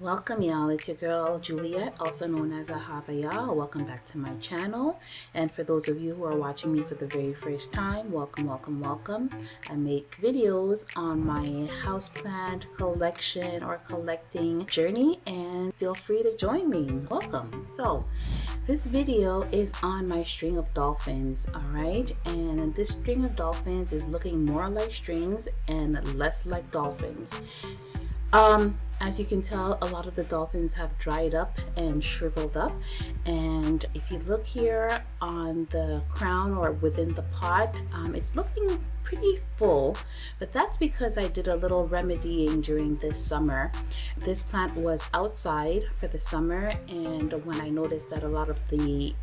Welcome y'all, it's your girl Juliet, also known as Ahavaya. Welcome back to my channel. And for those of you who are watching me for the very first time, welcome. I make videos on my houseplant collection or collecting journey, and feel free to join me. Welcome. So this video is on my string of dolphins, alright? And this string of dolphins is looking more like strings and less like dolphins. As you can tell, a lot of the dolphins have dried up and shriveled up, and if you look here on the crown or within the pot, it's looking pretty full, but that's because I did a little remedying during this summer. This plant was outside for the summer, and when I noticed that a lot of the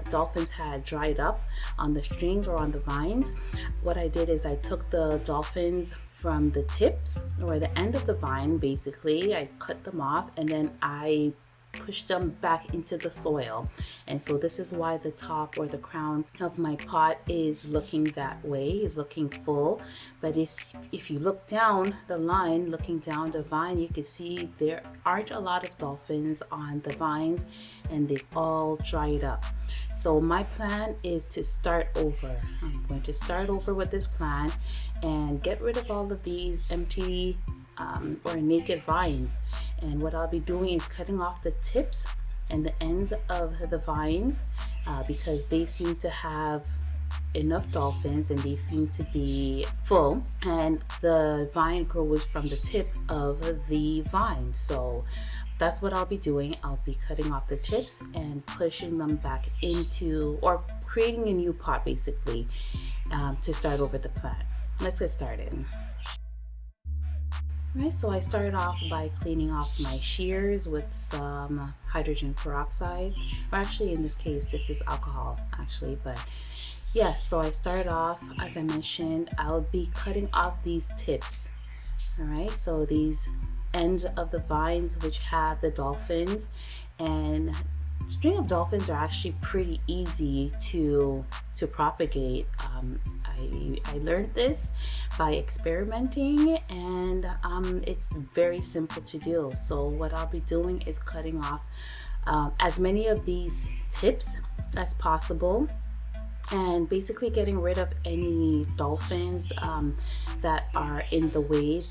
dolphins had dried up on the strings or on the vines, what I did is I took the dolphins from the tips or the end of the vine. Basically, I cut them off and then I push them back into the soil. And so this is why the top or the crown of my pot is looking that way, is looking full. But if you look down the line, looking down the vine, you can see there aren't a lot of dolphins on the vines and they all dried up. So my plan is to start over. I'm going to start over with this plant and get rid of all of these empty or naked vines. And what I'll be doing is cutting off the tips and the ends of the vines because they seem to have enough dolphins and they seem to be full, and the vine grows from the tip of the vine. So that's what I'll be doing. I'll be cutting off the tips and pushing them back into, or creating a new pot basically, to start over the plant. Let's get started. Right, so I started off by cleaning off my shears with some hydrogen peroxide, or actually in this case this is alcohol actually, but yes, so I started off, as I mentioned, I'll be cutting off these tips. All right, so these ends of the vines which have the dolphins, and string of dolphins are actually pretty easy to propagate. I learned this by experimenting, and it's very simple to do. So what I'll be doing is cutting off as many of these tips as possible, and basically getting rid of any dolphins that are in the way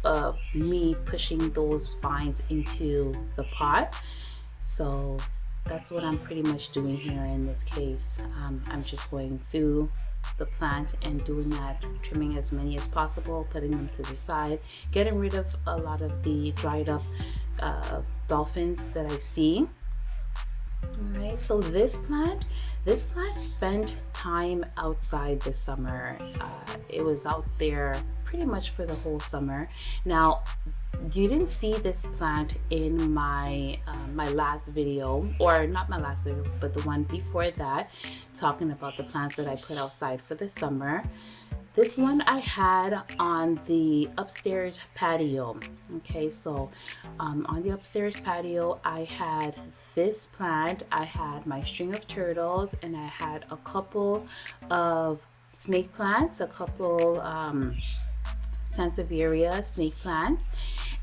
of me pushing those vines into the pot. So that's what I'm pretty much doing here in this case. I'm just going through the plant and doing that, trimming as many as possible, putting them to the side, getting rid of a lot of the dried up dolphins that I see. All right, so this plant spent time outside this summer. It was out there pretty much for the whole summer. Now, you didn't see this plant in my my last video, or not my last video, but the one before that, talking about the plants that I put outside for the summer. This one I had on the upstairs patio. Okay, so on the upstairs patio, I had this plant, I had my string of turtles, and I had a couple of snake plants, a couple Sansevieria snake plants,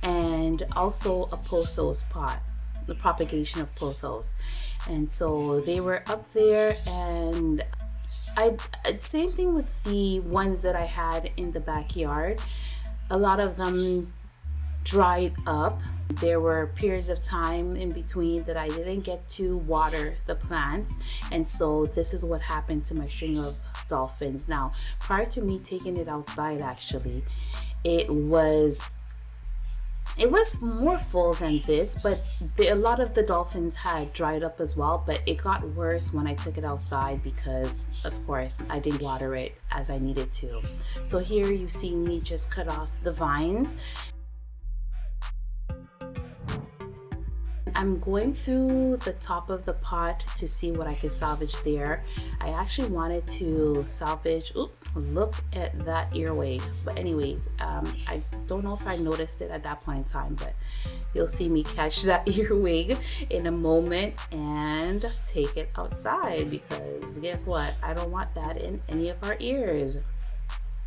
and also a pothos pot, the propagation of pothos. And so they were up there, and same thing with the ones that I had in the backyard. A lot of them dried up. There were periods of time in between that I didn't get to water the plants, and so this is what happened to my string of dolphins. Now, prior to me taking it outside, actually, it was more full than this, but a lot of the dolphins had dried up as well, but it got worse when I took it outside because, of course, I didn't water it as I needed to. So here you see me just cut off the vines. I'm going through the top of the pot to see what I can salvage there. I actually wanted to salvage, look at that earwig. But anyways, I don't know if I noticed it at that point in time, but you'll see me catch that earwig in a moment and take it outside, because guess what? I don't want that in any of our ears.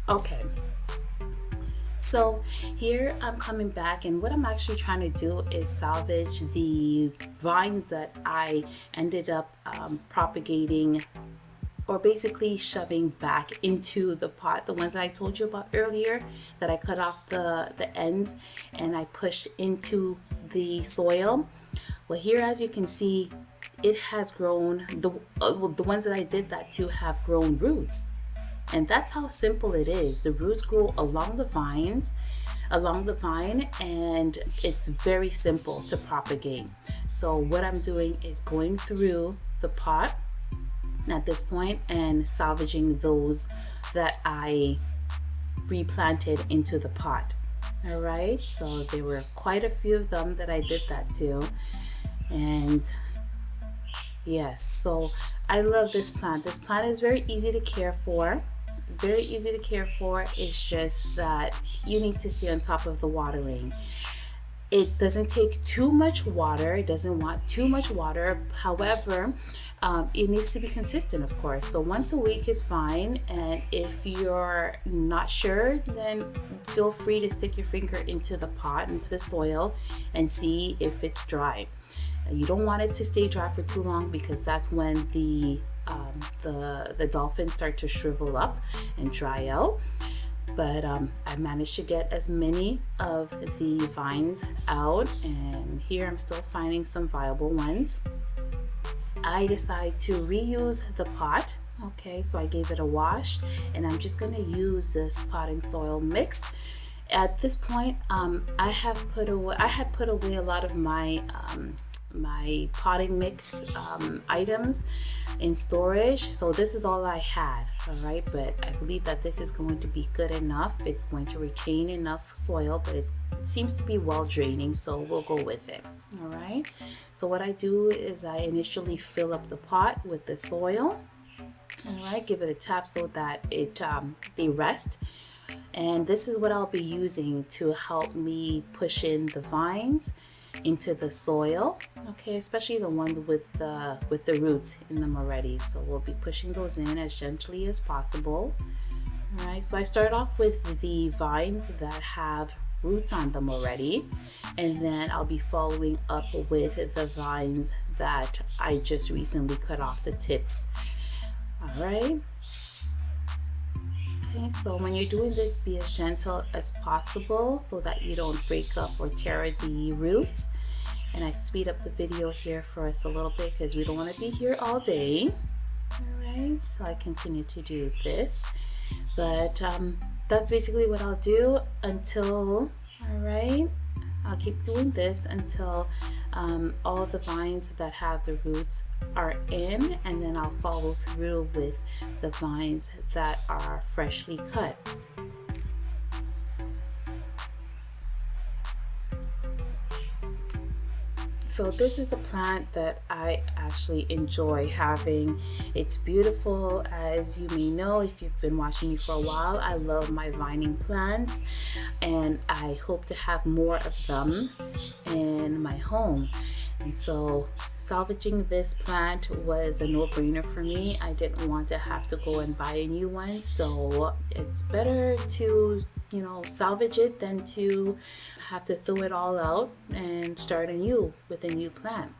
Okay. So here I'm coming back, and what I'm actually trying to do is salvage the vines that I ended up propagating, or basically shoving back into the pot, the ones that I told you about earlier that I cut off the ends and I pushed into the soil. Well, here, as you can see, it has grown, the ones that I did that to have grown roots. And that's how simple it is. The roots grow along the vine, and it's very simple to propagate. So what I'm doing is going through the pot at this point and salvaging those that I replanted into the pot. All right, so there were quite a few of them that I did that to. And yes, so I love this plant. This plant is very easy to care for. Very easy to care for. It's just that you need to stay on top of the watering. It doesn't take too much water. It doesn't want too much water. However, it needs to be consistent, of course. So once a week is fine. And if you're not sure, then feel free to stick your finger into the pot, into the soil, and see if it's dry. You don't want it to stay dry for too long, because that's when the dolphins start to shrivel up and dry out. But I managed to get as many of the vines out, and here I'm still finding some viable ones. I decided to reuse the pot. Okay, so I gave it a wash, and I'm just going to use this potting soil mix. At this point, I had put away a lot of my potting mix items in storage, so this is all I had. All right, but I believe that this is going to be good enough. It's going to retain enough soil, but it seems to be well draining, so we'll go with it. All right, so what I do is I initially fill up the pot with the soil. All right, give it a tap so that they rest. And this is what I'll be using to help me push in the vines into the soil. Okay, especially the ones with the roots in them already. So we'll be pushing those in as gently as possible. All right, so I start off with the vines that have roots on them already, and then I'll be following up with the vines that I just recently cut off the tips. All right. Okay, so when you're doing this, be as gentle as possible so that you don't break up or tear the roots. And I speed up the video here for us a little bit because we don't want to be here all day. All right, so I continue to do this, but that's basically what I'll do until, all right, I'll keep doing this until all the vines that have the roots are in, and then I'll follow through with the vines that are freshly cut. So this is a plant that I actually enjoy having. It's beautiful, as you may know if you've been watching me for a while. I love my vining plants, and I hope to have more of them in my home. And so salvaging this plant was a no-brainer for me. I didn't want to have to go and buy a new one, so it's better to, salvage it than to have to throw it all out and start anew with a new plant.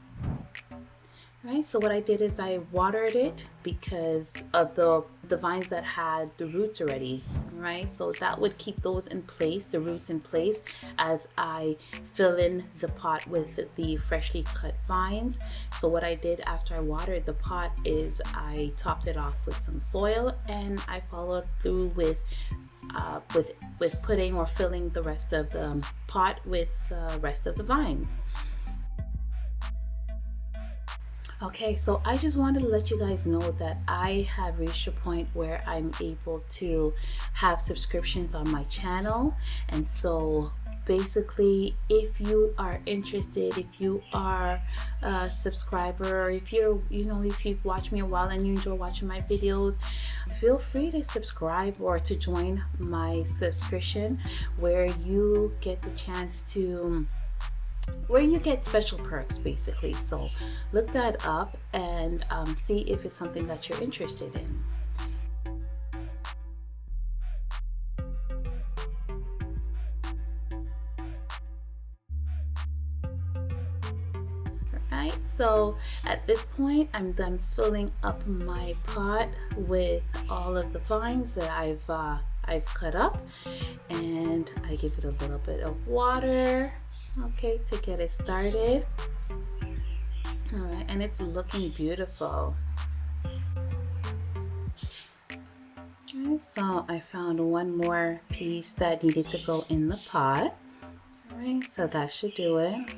Right, so what I did is I watered it because of the vines that had the roots already, right? So that would keep those in place, the roots in place, as I fill in the pot with the freshly cut vines. So what I did after I watered the pot is I topped it off with some soil, and I followed through with putting or filling the rest of the pot with the rest of the vines. Okay, so I just wanted to let you guys know that I have reached a point where I'm able to have subscriptions on my channel. And so basically, if you are interested, if you are a subscriber, or if you've watched me a while and you enjoy watching my videos, feel free to subscribe or to join my subscription, where you get the chance to, where you get special perks basically. So look that up and see if it's something that you're interested in. So at this point, I'm done filling up my pot with all of the vines that I've cut up, and I give it a little bit of water, okay, to get it started. All right, and it's looking beautiful. Okay, so I found one more piece that needed to go in the pot. All right, so that should do it.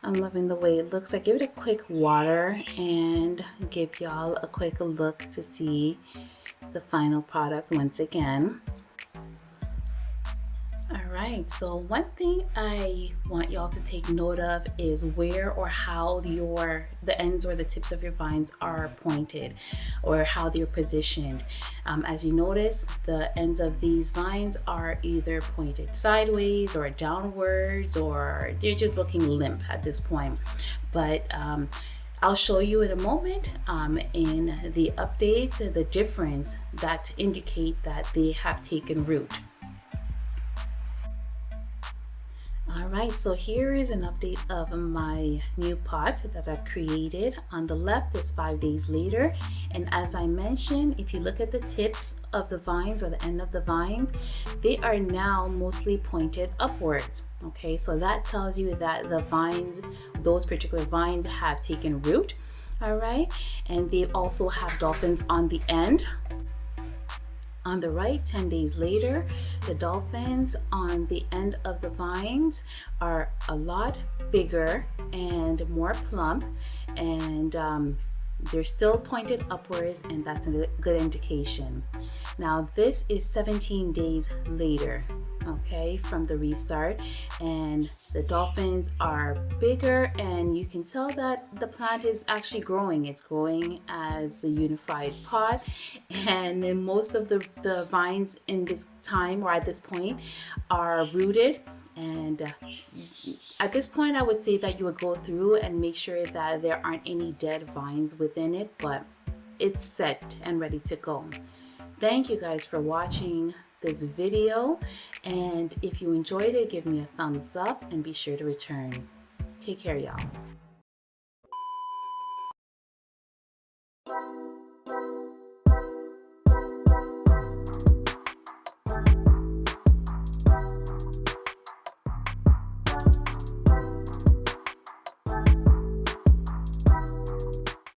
I'm loving the way it looks. I give it a quick water and give y'all a quick look to see the final product once again. Alright, so one thing I want y'all to take note of is where or how the ends or the tips of your vines are pointed, or how they're positioned. As you notice, the ends of these vines are either pointed sideways or downwards, or they're just looking limp at this point. But I'll show you in a moment in the updates the difference that indicate that they have taken root. Alright, so here is an update of my new pot that I've created. On the left is 5 days later, and as I mentioned, if you look at the tips of the vines or the end of the vines, they are now mostly pointed upwards. Okay, so that tells you that the vines, those particular vines, have taken root. Alright, and they also have dolphins on the end. On the right, 10 days later, the dolphins on the end of the vines are a lot bigger and more plump, and they're still pointed upwards, and that's a good indication. Now this is 17 days later, okay, from the restart, and the dolphins are bigger, and you can tell that the plant is actually growing. It's growing as a unified pot, and most of the vines in this time or at this point are rooted. And at this point, I would say that you would go through and make sure that there aren't any dead vines within it, but it's set and ready to go. Thank you guys for watching this video, and if you enjoyed it, give me a thumbs up and be sure to return. Take care, y'all.